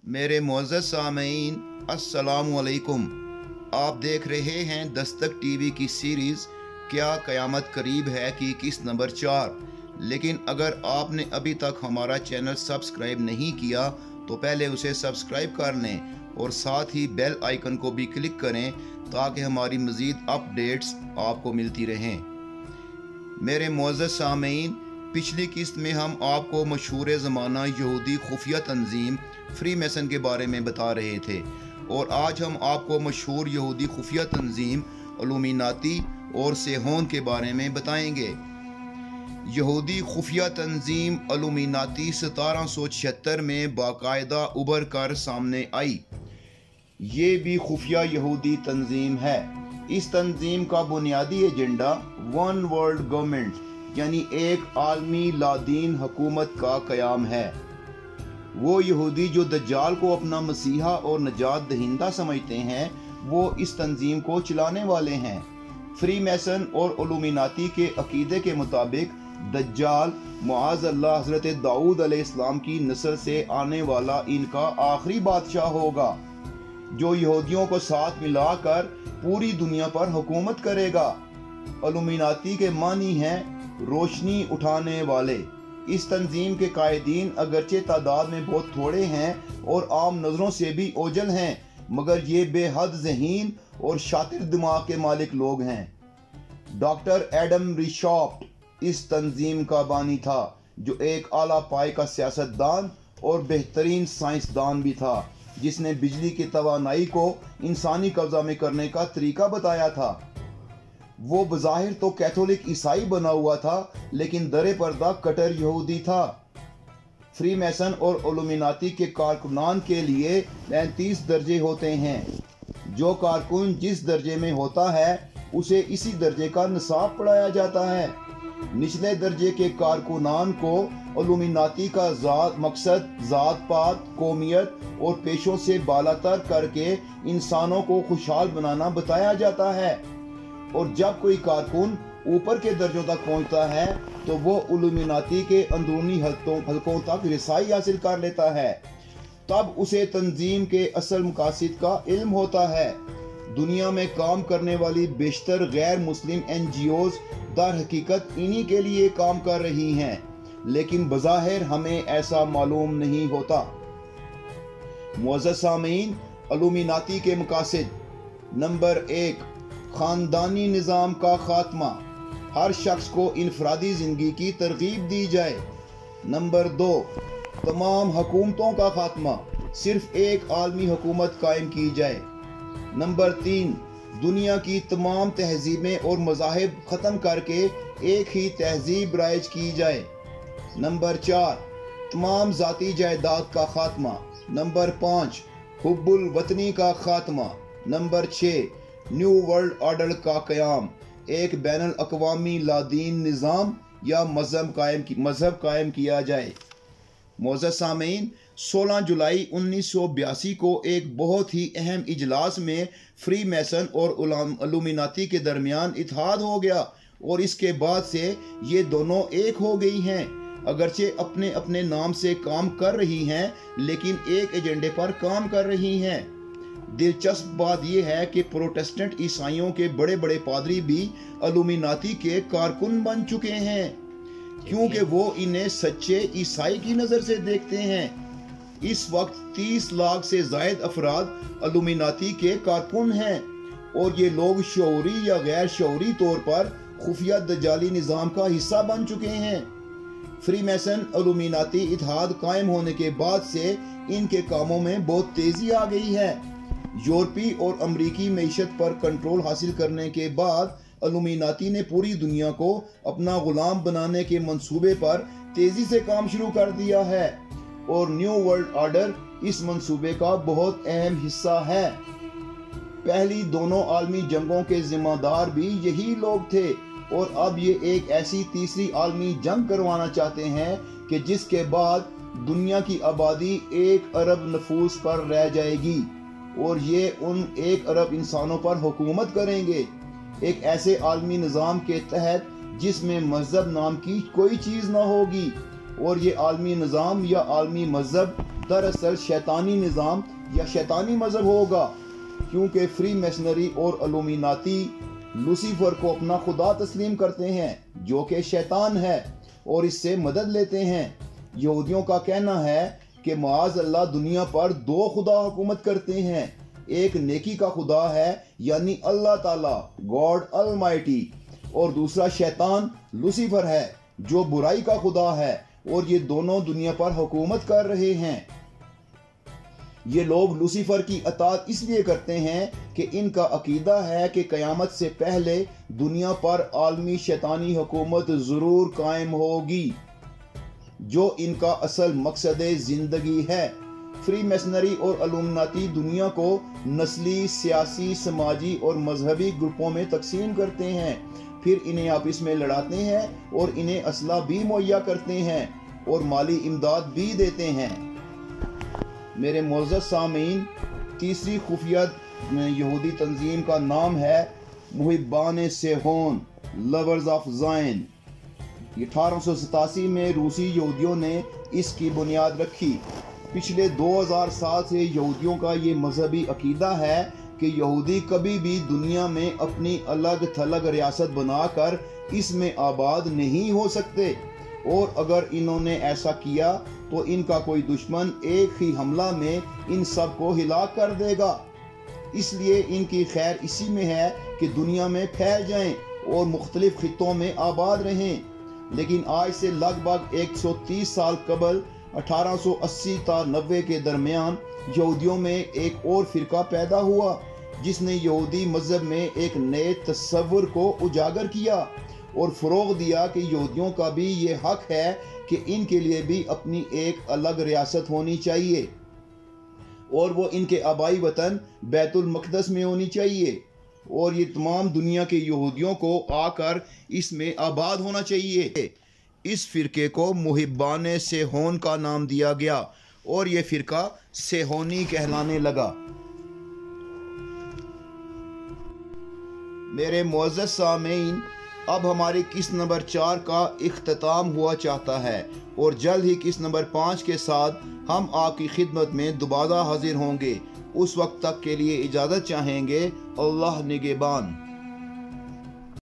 मेरे मुअज़्ज़ज़ सामईन अस्सलामु अलैकुम। आप देख रहे हैं दस्तक टीवी की सीरीज़ क्या क़यामत करीब है की किस नंबर 4। लेकिन अगर आपने अभी तक हमारा चैनल सब्सक्राइब नहीं किया तो पहले उसे सब्सक्राइब कर लें और साथ ही बेल आइकन को भी क्लिक करें ताकि हमारी मज़ीद अपडेट्स आपको मिलती रहें। मेरे मुअज़्ज़ज़ सामईन, पिछली किस्त में हम आपको मशहूर ज़माना यहूदी खुफिया तंजीम फ्री मैसन के बारे में बता रहे थे और आज हम आपको मशहूर यहूदी खुफिया तंजीम इल्यूमिनाती और सेहोन के बारे में बताएंगे। यहूदी खुफिया तंजीम इल्यूमिनाती 1776 में बाकायदा उभर कर सामने आई। ये भी खुफिया यहूदी तंजीम है। इस तंजीम का बुनियादी एजेंडा वन वर्ल्ड गवर्नमेंट यानी एक आलमी लादीन हुकूमत का क़याम है। वो यहूदी जो दज्जाल को अपना मसीहा और नजात दहिंदा समझते हैं वो इस तंजीम को चलाने वाले हैं। फ्री मैसन और इल्यूमिनाती के अकीदे के मुताबिक दज्जाल मुआज़ अल्लाह हज़रत दाऊद अलैहिस्सलाम की नस्ल से आने वाला इनका आखिरी बादशाह होगा जो यहूदियों को साथ मिलाकर पूरी दुनिया पर हुकूमत करेगा। इल्यूमिनाती के मानी हैं रोशनी उठाने वाले। इस तंजीम के कायदीन अगरचे तादाद में बहुत थोड़े हैं और आम नज़रों से भी ओझल हैं, मगर ये बेहद ज़हीन और शातिर दिमाग के मालिक लोग हैं। डॉक्टर एडम रिशॉप्ट इस तंजीम का बानी था जो एक आला पाए का सियासतदान और बेहतरीन साइंसदान भी था जिसने बिजली की तवानाई को इंसानी कब्जा में करने का तरीका बताया था। वो बज़ाहिर तो कैथोलिक ईसाई बना हुआ था लेकिन दरे पर्दा कट्टर यहूदी था। फ्री मैसन और इल्यूमिनाती के कारकुनान के लिए 35 दर्जे होते हैं। जो कारकुन जिस दर्जे में होता है उसे इसी दर्जे का निसाब पढ़ाया जाता है। निचले दर्जे के कारकुनान को इल्यूमिनाती का मकसद ज़ात पात, कौमियत और पेशों से बालातर करके इंसानों को खुशहाल बनाना बताया जाता है और जब कोई कारकुन ऊपर के दर्जों तक पहुंचता है तो वो इल्यूमिनाती के अंदरूनी हलकों तक रिसाई हासिल कर लेता है। तब उसे तंजीम के असल मकासद का इल्म होता है। दुनिया में काम करने वाली बेशतर गैर मुस्लिम NGOs दर हकीकत इन्हीं के लिए काम कर रही हैं, लेकिन बज़ाहिर हमें ऐसा मालूम नहीं होता। मुअज़्ज़ज़ सामीन, इल्यूमिनाती के मकासद। नंबर 1, खानदानी निज़ाम का खात्मा। हर शख्स को इनफरादी ज़िंदगी की तरगीब दी जाए। नंबर 2, तमाम हुकूमतों का खात्मा, सिर्फ एक आलमी हुकूमत कायम की जाए। नंबर 3, दुनिया की तमाम तहजीबें और मज़ाहिब ख़त्म करके एक ही तहजीब राइज की जाए। नंबर 4, तमाम ज़ाती जायदाद का खात्मा। नंबर 5, हुब्बुल वतनी का खात्मा। नंबर 6, न्यू वर्ल्ड ऑर्डर का क़याम, एक बैनुल अक़वामी लादीन निज़ाम या मज़हब कायम किया जाए। मुअज़्ज़ज़ सामीन, 16 जुलाई 1982 को एक बहुत ही अहम इजलास में फ्री मैसन और इल्यूमिनाती के दरमियान इत्तेहाद हो गया और इसके बाद से ये दोनों एक हो गई हैं। अगरचे अपने अपने नाम से काम कर रही हैं लेकिन एक एजेंडे पर काम कर रही हैं। दिलचस्प बात यह है कि प्रोटेस्टेंट ईसाइयों के बड़े बड़े पादरी भी इल्यूमिनाती के कारकुन बन चुके हैं क्योंकि वो इन्हें सच्चे ईसाई की नज़र से देखते हैं। इस वक्त 30 लाख से ज़ायद अफराद इल्यूमिनाती के कारकुन हैं और ये लोग शऊरी या गैर शऊरी तौर पर खुफिया दज्जाली निज़ाम का हिस्सा बन चुके हैं। फ्री मैसन इल्यूमिनाती इत्तेहाद कायम होने के बाद से इनके कामों में बहुत तेज़ी आ गई है। यूरोपी और अमरीकी मईशत पर कंट्रोल हासिल करने के बाद इल्यूमिनाती ने पूरी दुनिया को अपना गुलाम बनाने के मंसूबे पर तेज़ी से काम शुरू कर दिया है और न्यू वर्ल्ड ऑर्डर इस मंसूबे का बहुत अहम हिस्सा है। पहली दोनों आलमी जंगों के जिम्मेदार भी यही लोग थे और अब ये एक ऐसी तीसरी आलमी जंग करवाना चाहते हैं कि जिसके बाद दुनिया की आबादी 1 अरब नफूस पर रह जाएगी और ये उन 1 अरब इंसानों पर हुकूमत करेंगे, एक ऐसे आलमी निज़ाम के तहत जिसमें मजहब नाम की कोई चीज़ ना होगी اور یہ عالمی نظام یا عالمی مذہب دراصل شیطانی نظام یا شیطانی مذہب ہوگا، کیونکہ فری میسنری اور الومیناتی لوسیفر کو اپنا خدا تسلیم کرتے ہیں جو کہ شیطان ہے اور اس سے مدد لیتے ہیں۔ یہودیوں کا کہنا ہے کہ معاذ اللہ دنیا پر دو خدا حکومت کرتے ہیں، ایک نیکی کا خدا ہے یعنی اللہ تعالی گاڈ المائٹی، اور دوسرا شیطان لوسیفر ہے جو برائی کا خدا ہے، اور یہ دونوں دنیا پر حکومت کر رہے ہیں۔ یہ لوگ لوسیفر کی اطاعت اس لیے کرتے ہیں کہ ان کا عقیدہ ہے کہ قیامت سے پہلے دنیا پر عالمی شیطانی حکومت ضرور قائم ہوگی، جو ان کا اصل مقصد زندگی ہے۔ فری میسنری اور الومناتی دنیا کو نسلی، سیاسی، سماجی اور مذہبی گروپوں میں تقسیم کرتے ہیں، پھر انہیں آپس میں لڑاتے ہیں اور انہیں اسلحہ بھی مہیا کرتے ہیں اور مالی امداد بھی دیتے ہیں۔ میرے معزز سامعین، تیسری خفیہ یہودی تنظیم کا نام ہے محبان صہیون، لورز آف زائن۔ 1887 میں روسی یہودیوں نے اس کی بنیاد رکھی۔ پچھلے 2000 سال سے یہودیوں کا یہ مذہبی عقیدہ ہے کہ یہودی کبھی بھی دنیا میں اپنی الگ تھلگ ریاست بنا کر اس میں آباد نہیں ہو سکتے، اور اگر انہوں نے ایسا کیا تو ان کا کوئی دشمن ایک ہی حملہ میں ان سب کو ہلاک کر دے گا۔ اس لیے ان کی خیر اسی میں ہے کہ دنیا میں پھیل جائیں اور مختلف خطوں میں آباد رہیں۔ لیکن آج سے لگ بھگ 130 سال قبل 1880 تا 90 کے درمیان یہودیوں میں ایک اور فرقہ پیدا ہوا جس نے یہودی مذہب میں ایک نئے تصور کو اجاگر کیا اور فروغ دیا کہ یہودیوں کا بھی یہ حق ہے کہ ان کے لیے بھی اپنی ایک الگ ریاست ہونی چاہیے، اور وہ ان کے آبائی وطن بیت المقدس میں ہونی چاہیے، اور یہ تمام دنیا کے یہودیوں کو آ کر اس میں آباد ہونا چاہیے۔ اس فرقے کو محبان صہیون کا نام دیا گیا اور یہ فرقہ صہیونی کہلانے لگا۔ میرے معزز سامعین، اب ہماری قسط نمبر 4 کا اختتام ہوا چاہتا ہے، اور جلد ہی قسط نمبر 5 کے ساتھ ہم آپ کی خدمت میں دوبارہ حاضر ہوں گے۔ اس وقت تک کے لیے اجازت چاہیں گے۔ اللہ نگہبان۔